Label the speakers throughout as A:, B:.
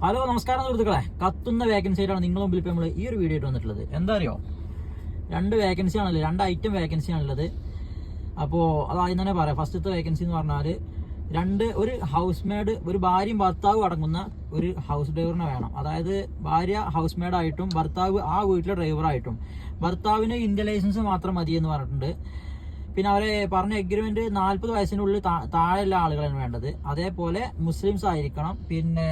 A: Hello നമസ്കാരം സുഹൃത്തുക്കളെ, കത്തുന്ന വേക്കൻസിയിലാണ് നിങ്ങളുടെ മുമ്പിൽ ഇപ്പോൾ നമ്മൾ ഈ ഒരു വീഡിയോ ആയിട്ട് വന്നിട്ടുള്ളത്. എന്താ അറിയോ, 2 വേക്കൻസി ആണല്ലോ, 2 ഐറ്റം വേക്കൻസി ആണുള്ളത്. അപ്പോൾ അതാദ്യം തന്നെ പറയാം. ഫസ്റ്റത്തെ വേക്കൻസി എന്ന് പറഞ്ഞാൽ ഒരു ഹൗസ് മെയ്ഡ്, ഒരു ഭാര്യയും ഭർത്താവും അടങ്ങുന്ന ഒരു ഹൗസ് ഡ്രൈവറിനെ വേണം. അതായത് ഭാര്യ ഹൗസ് മെയ്ഡായിട്ടും ഭർത്താവ് ആ വീട്ടിലെ ഡ്രൈവറായിട്ടും. ഭർത്താവിന് ഇന്ത്യൻ ലൈസൻസ് മാത്രം മതി എന്ന് പറഞ്ഞിട്ടുണ്ട്. പിന്നെ അവരെ പറഞ്ഞ എഗ്രിമെന്റ് 40 വയസ്സിനുള്ളിൽ താഴെയുള്ള ആളുകളാണ് വേണ്ടത്. അതേപോലെ മുസ്ലിംസ് ആയിരിക്കണം, പിന്നെ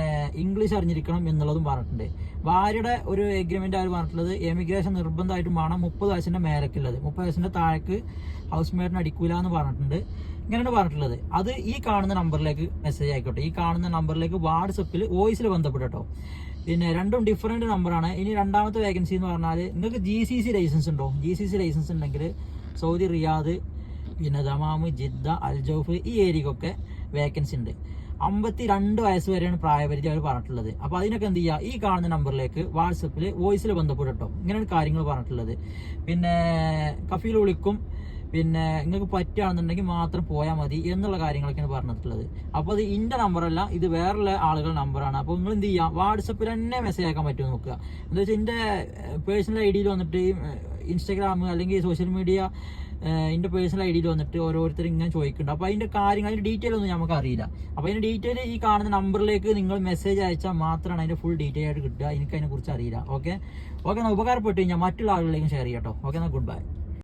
A: ഇംഗ്ലീഷ് അറിഞ്ഞിരിക്കണം എന്നുള്ളതും പറഞ്ഞിട്ടുണ്ട്. ഭാര്യയുടെ ഒരു എഗ്രിമെന്റ് അവർ പറഞ്ഞിട്ടുള്ളത് എമിഗ്രേഷൻ നിർബന്ധമായിട്ടും വേണം, 30 വയസ്സിന്റെ മേലേക്കുള്ളത്. 30 വയസ്സിന്റെ താഴേക്ക് ഹൗസ് മെയ്ഡിന് അടിക്കൂല എന്ന് പറഞ്ഞിട്ടുണ്ട്. ഇങ്ങനെയാണ് പറഞ്ഞിട്ടുള്ളത്. അത് ഈ കാണുന്ന നമ്പറിലേക്ക് മെസ്സേജ് ആയിക്കോട്ടെ, ഈ കാണുന്ന നമ്പറിലേക്ക് വാട്സപ്പിൽ വോയിസിൽ ബന്ധപ്പെട്ടോ. പിന്നെ രണ്ടും ഡിഫറെന്റ് നമ്പറാണ്. ഇനി രണ്ടാമത്തെ വേക്കൻസി എന്ന് പറഞ്ഞാൽ നിങ്ങൾക്ക് GCC ലൈസൻസ് ഉണ്ടോ? GCC ലൈസൻസ് ഉണ്ടെങ്കിൽ സൗദി റിയാദ്, പിന്നെ ദമാം, ജിദ്ദ, അൽജൗഫ് ഈ ഏരിയക്കൊക്കെ വേക്കൻസി ഉണ്ട്. 52 വയസ്സ് വരെയാണ് പ്രായപരിധി അവർ പറഞ്ഞിട്ടുള്ളത്. അപ്പോൾ അതിനൊക്കെ എന്ത് ചെയ്യുക, ഈ കാണുന്ന നമ്പറിലേക്ക് വാട്സപ്പിൽ വോയിസിൽ ബന്ധപ്പെട്ടോ. ഇങ്ങനെയാണ് കാര്യങ്ങൾ പറഞ്ഞിട്ടുള്ളത്. പിന്നെ കഫീൽ വിളിക്കും, പിന്നെ നിങ്ങൾക്ക് പറ്റുകയാണെന്നുണ്ടെങ്കിൽ മാത്രം പോയാൽ മതി എന്നുള്ള കാര്യങ്ങളൊക്കെയാണ് പറഞ്ഞിട്ടുള്ളത്. അപ്പോൾ അത് ഇൻ്റെ നമ്പറല്ല, ഇത് വേറെ ആളുകളുടെ നമ്പറാണ്. അപ്പോൾ നിങ്ങൾ എന്ത് ചെയ്യുക, വാട്സപ്പിൽ തന്നെ മെസ്സേജ് അയക്കാൻ പറ്റുമെന്ന് നോക്കുക. എന്താ വെച്ചാൽ എൻ്റെ പേഴ്സണൽ ഐഡിയിൽ വന്നിട്ട് ഇൻസ്റ്റാഗ്രാം അല്ലെങ്കിൽ സോഷ്യൽ മീഡിയ എൻ്റെ പേഴ്സണൽ ഐഡിയിൽ വന്നിട്ട് ഓരോരുത്തർ ഇങ്ങനെ ചോദിക്കുന്നുണ്ട്. അപ്പോൾ അതിൻ്റെ കാര്യങ്ങൾ, അതിൻ്റെ ഡീറ്റെയിൽ ഒന്നും നമുക്ക് അറിയില്ല. അപ്പോൾ അതിൻ്റെ ഡീറ്റെയിൽ ഈ കാണുന്ന നമ്പറിലേക്ക് നിങ്ങൾ മെസ്സേജ് അയച്ചാൽ മാത്രമാണ് അതിൻ്റെ ഫുൾ ഡീറ്റെയിൽ ആയിട്ട് കിട്ടുക. എനിക്ക് അതിനെക്കുറിച്ച് അറിയില്ല. ഓക്കെ, എന്നാൽ ഉപകാരപ്പെട്ട് കഴിഞ്ഞാൽ മറ്റുള്ള ആളുകളിലേക്കും ഷെയർ ചെയ്യാം കേട്ടോ. ഓക്കെ, എന്നാൽ ഗുഡ് ബൈ.